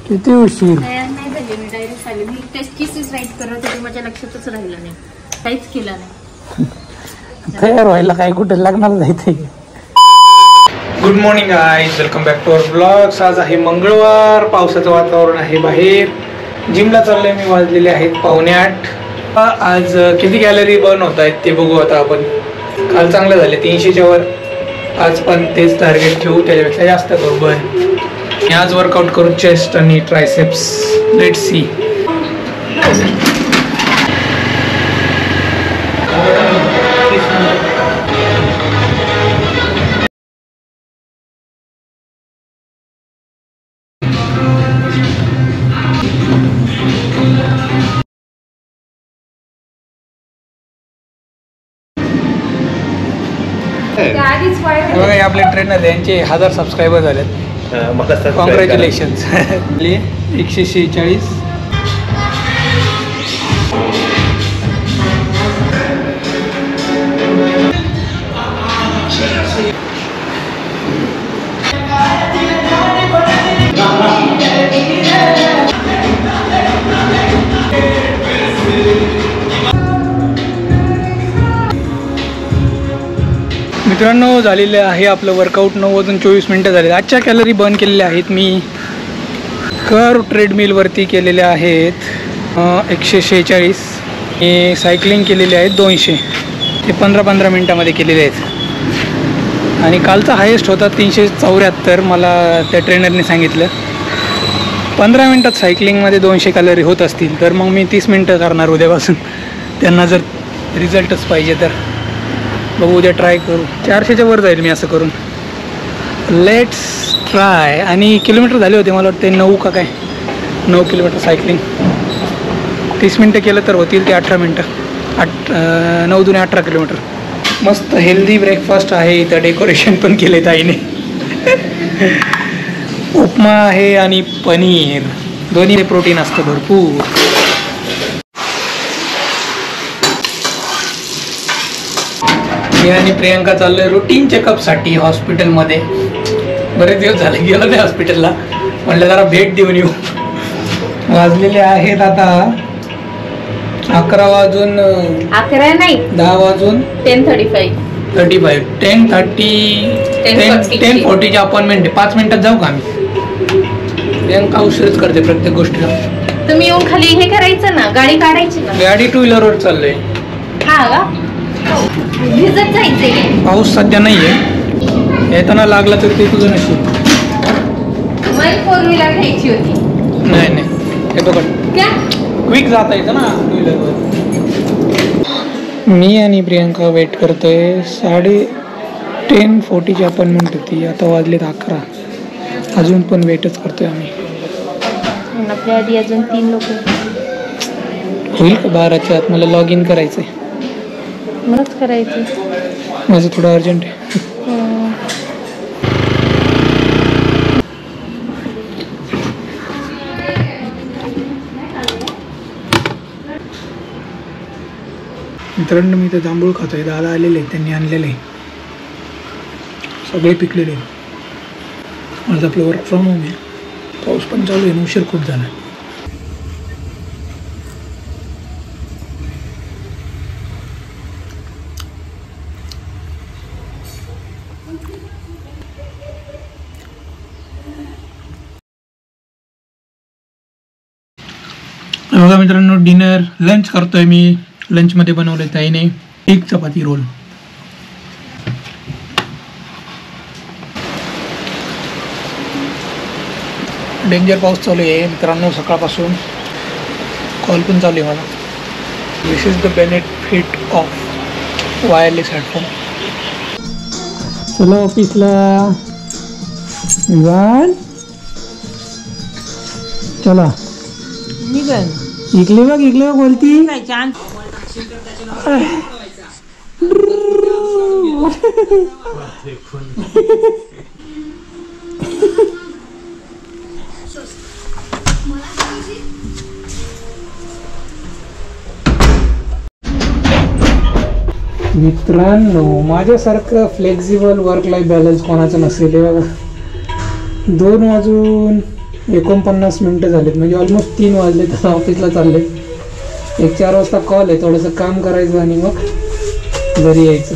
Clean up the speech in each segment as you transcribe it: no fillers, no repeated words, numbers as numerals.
किती उशीर तयार नाही झाले, मी डायरेक्ट आले. मी टेस्ट केसेस राईट करत होते, माझ्या लक्षातच राहिलं नाही, काहीच केलं नाही. तयार व्हायला काय कुठे लग्नाला जायचंय. Good morning guys, welcome back to our blogs. आज आहे मंगळवार, पावसाचं वातावरण आहे बाहेर. जिमला चाललोय मी, वाजलेले आहेत 7:45. आज किती कॅलरी बर्न होत आहेत ते बघू आता आपण. काल चांगलं झाले 300च्या वर, आज पण तेच टार्गेट ठेवू, त्याच्यापेक्षा जास्त करू बर्न. आज वर्कआउट करू चेस्ट आणि ट्रायसेप्स. Let's see. बघा आपले ट्रेनर, यांचे 1000 सबस्क्रायबर झालेत. कॉंग्रॅच्युलेशन. 146. मित्रांनो, झालेले आहे आपलं वर्कआउट. 9:24 झाले. आजच्या कॅलरी बर्न केलेल्या आहेत मी कर्व ट्रेडमिलवरती केलेल्या आहेत 146. मी सायकलिंग केलेले आहेत 200. ते 15-15 मिनटामध्ये केलेले आहेत. आणि कालचा हायेस्ट होता 374. मला त्या ट्रेनरने सांगितलं 15 मिनटात सायकलिंगमध्ये 200 कॅलरी होत असतील तर मग मी 30 मिनटं करणार उद्यापासून. त्यांना जर रिझल्टच पाहिजे तर बघू, उद्या ट्राय करू. 400च्या वर जाईल मी असं करून. Let's try. आणि किलोमीटर झाले होते मला वाटते 9 का काय, 9 किलोमीटर सायकलिंग. 30 मिनटं केलं तर होतील ते 18 मिनटं. 9 दुने 18 किलोमीटर. मस्त हेल्दी ब्रेकफास्ट आहे इथं. डेकोरेशन पण केले ताईने. उपमा आहे आणि पनीर, दोन्ही प्रोटीन असतं भरपूर. मी आणि प्रियंका चाललोय रुटीन चेकअपसाठी हॉस्पिटलमध्ये. बरेच दिवस झाले गेलो नाही हॉस्पिटलला, म्हटलं जरा भेट देऊन येऊ. वाजलेले आहेत आता 11 वाजून 11 नाही 10 वाजून 10:35. 10:40ची अपॉइंटमेंट आहे. 5 मिनिटात जाऊ का आम्ही? प्रियंका उशीरच करते प्रत्येक गोष्टीला. तुम्ही येऊन खाली हे करायचं ना, गाडी काढायची ना. गाडी 2 व्हीलरवर चाललोय. हा का? भिजत जायचंय. पाऊस सध्या नाहीये. येताना लागला तर ते तुझं नशीब. मला 4 व्हीलर घ्यायची होती. नाही हे बघ, क्या क्विक जाता येतं ना 2 व्हीलरवर. मी आणि प्रियंका वेट करतोय. 10:40ची अपॉइंटमेंट होती, आता वाजलेत 11. अजून पण वेटच करतोय आम्ही. आपल्या आधी अजून 3 लोक होईल का 12च्या आत? मला लॉग इन करायचं आहे. मलाच करायचं, माझं थोडं अर्जंट आहे. मित्रांनो, मी तर जांभूळ खातोय. दादा आलेले आहेत, त्यांनी आणलेले आहे. सगळे पिकलेले आहेत. माझं आपलं वर्क फ्रॉम होम आहे. पाऊस पण चालू आहे, उशीर खूप झाला. बघा मित्रांनो, डिनर लंच करतोय मी. लंचमध्ये बनवलं ताईने 1 चपाती रोल. डेंजर पाऊस चालू आहे मित्रांनो सकाळपासून. कॉल पण चालू आहे मला. This is the benefit of wireless headphone. चला ऑफिसला. चला इकले बघ बोलती. मित्रांनो, माझ्यासारखं फ्लेक्झिबल वर्क लाईफ बॅलन्स कोणाचं नसेल. बघा 2 वाजून 49 मिनिटं झालेत, म्हणजे ऑलमोस्ट 3 वाजले. तर ऑफिसला चालले. 4 वाजता कॉल आहे, थोडंसं काम करायचं आणि मग घरी यायचं.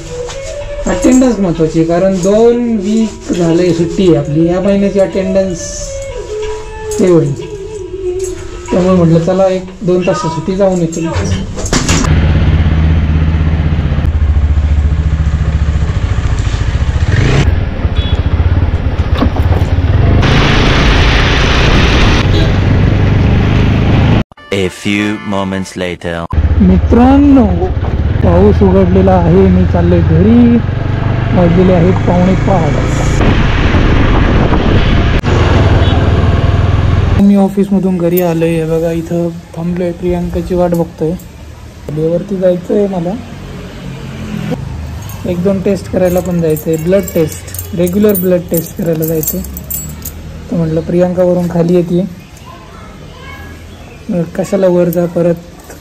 अटेंडन्स महत्त्वाची, कारण 2 वीक झाले सुट्टी आहे आपली. या महिन्याची अटेंडन्स हे होईल, त्यामुळे म्हटलं चला 1-2 तास सुट्टी जाऊन येतो. A few moments later. मित्रांनो, पाऊस उघडलेला आहे. मी चाललोय घरी. वाजलेले आहेत 4:45. मी ऑफिसमधून घरी आलोय. बघा इथं थांबलोय, प्रियांकाची वाट बघतोय. वरती जायचंय मला. 1-2 टेस्ट करायला पण जायचंय. Blood test, regular blood test करायला जायचंय. तर म्हटलं प्रियांकावरून खाली येते, कशाला वर जा, परत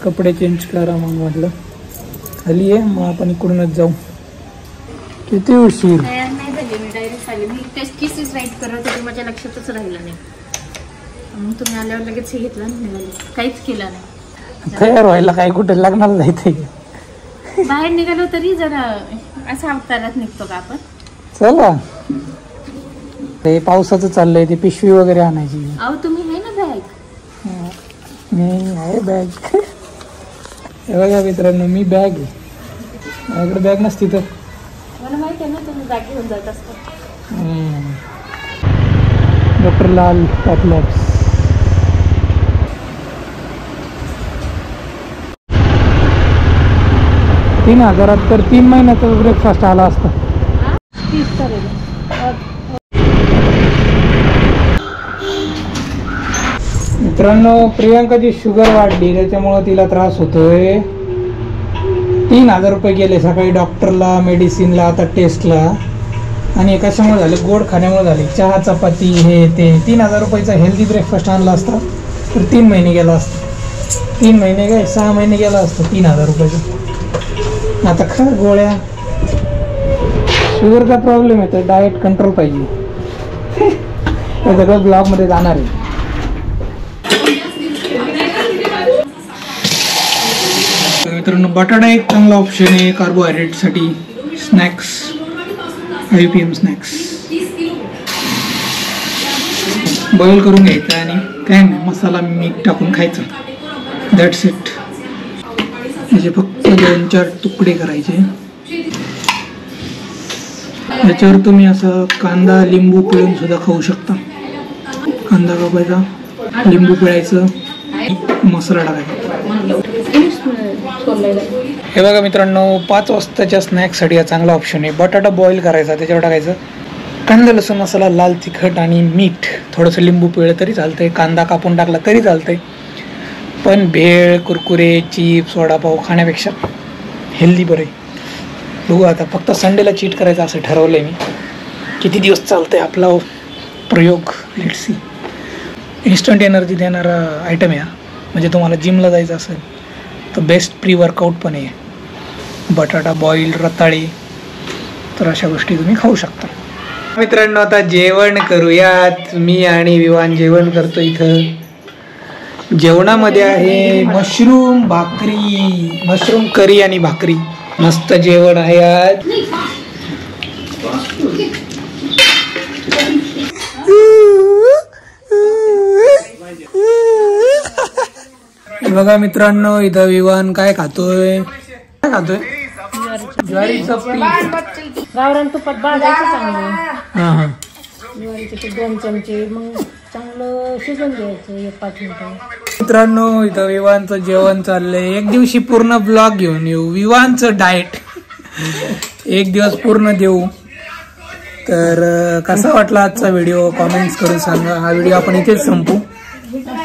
कपडे चेंज करा. मग म्हटलं खाली आहे, मग आपण इकडूनच जाऊ. किती उशीर. तयार नाही झाली, मी डायरेक्ट आले. मी टेस्ट केसेस राईट करत होते, माझ्या लक्षातच राहिलं नाही. मग तुम्ही आल्यावर लगेच हे घेतलं आणि निघाले. काहीच केलं नाही. तयार व्हायला काय कुठे लग्नाला जायचंय. बाहेर निघालो तरी जरा असं अवतारात निघतो का आपण. चला, ते पावसाचं चाललंय, ते पिशवी वगैरे आणायची. अहो तुम्ही आहे ना बॅग. मी आहे बॅग. हे बघा मित्रांनो, मी बॅग आहे. माझ्याकडे बॅग नसती तर. मला माहिती आहे ना तुम्ही बॅग घेऊन जात असता. डॉक्टर लाल पॅथलॅब्स. $3,000 तर 3 महिन्याचा ब्रेकफास्ट आला असता. 30 करेल. मित्रांनो, प्रियांकाची शुगर वाढली, त्याच्यामुळे तिला त्रास होतोय. $3,000 गेले सकाळी डॉक्टरला, मेडिसिनला, आता टेस्टला. आणि कशामुळे झाले? गोड खाण्यामुळे झाले. चहा, चपाती, हे ते. $3,000चा हेल्दी ब्रेकफास्ट आणला असता तर 3 महिने गेला असता. 3 महिने काय 6 महिने गेला असतं $3,000. आता खा गोळ्या. शुगरचा प्रॉब्लेम आहे, तर डाएट कंट्रोल पाहिजे. हे सगळं ब्लॉगमध्ये जाणार आहे. मित्रांनो, बटाटा एक चांगला ऑप्शन आहे कार्बोहायड्रेटसाठी. स्नॅक्स, IPM स्नॅक्स बॉईल करून घ्यायचा आणि काय नाही, मसाला मीठ टाकून खायचं. That's it. त्याचे फक्त 2-4 तुकडे करायचे. याच्यावर तुम्ही असं कांदा, लिंबू पिळून सुद्धा खाऊ शकता. कांदा कापायचा, लिंबू पिळायचं, मसाला टाकायचा. हे बघा मित्रांनो, 5 वाजताच्या स्नॅक्ससाठी हा चांगला ऑप्शन आहे. बटाटा बॉईल करायचा, त्याच्यावर टाकायचं कांदा, लसूण, मसाला, लाल तिखट आणि मीठ. थोडंसं लिंबू पिळलं तरी चालतंय, कांदा कापून टाकला तरी चालतंय. पण भेळ, कुरकुरे, चिप्स, वडापाव खाण्यापेक्षा हेल्दी बरं आहे. बघू आता, फक्त संडेला चीट करायचं असं ठरवलं आहे मी. किती दिवस चालतंय आपला प्रयोग, लेट्स सी. इन्स्टंट एनर्जी देणारा आयटम आहे. म्हणजे तुम्हाला जिमला जायचं असेल तर बेस्ट प्री वर्कआउट पण आहे. बटाटा बॉईल, रताळे, तर अशा गोष्टी तुम्ही खाऊ शकता. मित्रांनो, आता जेवण करूयात. मी आणि विवान जेवण करतो. इथं जेवणामध्ये आहे मशरूम भाकरी, मशरूम करी आणि भाकरी. मस्त जेवण आहे आज. बघा मित्रांनो, इथं विवान काय खातोय? ज्वारीचं पीठ गावरान तुपात भाजायचं चांगलं. हां. ज्वारीचे पीठ 2 चमचे, मग चांगलं शिजवून घ्यायचं 1-5 मिनिटं. मित्रांनो, इथं विवानचं जेवण चाललंय. एक दिवशी पूर्ण ब्लॉग घेऊन येऊ. विवानचं डाएट 1 दिवस पूर्ण देऊ. तर कसा वाटला आजचा व्हिडिओ कॉमेंट्स करून सांगा. हा व्हिडिओ आपण इथेच संपू.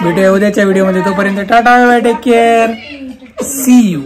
भेटूया उद्याच्या व्हिडिओमध्ये. तोपर्यंत tata, bye, take care, see you.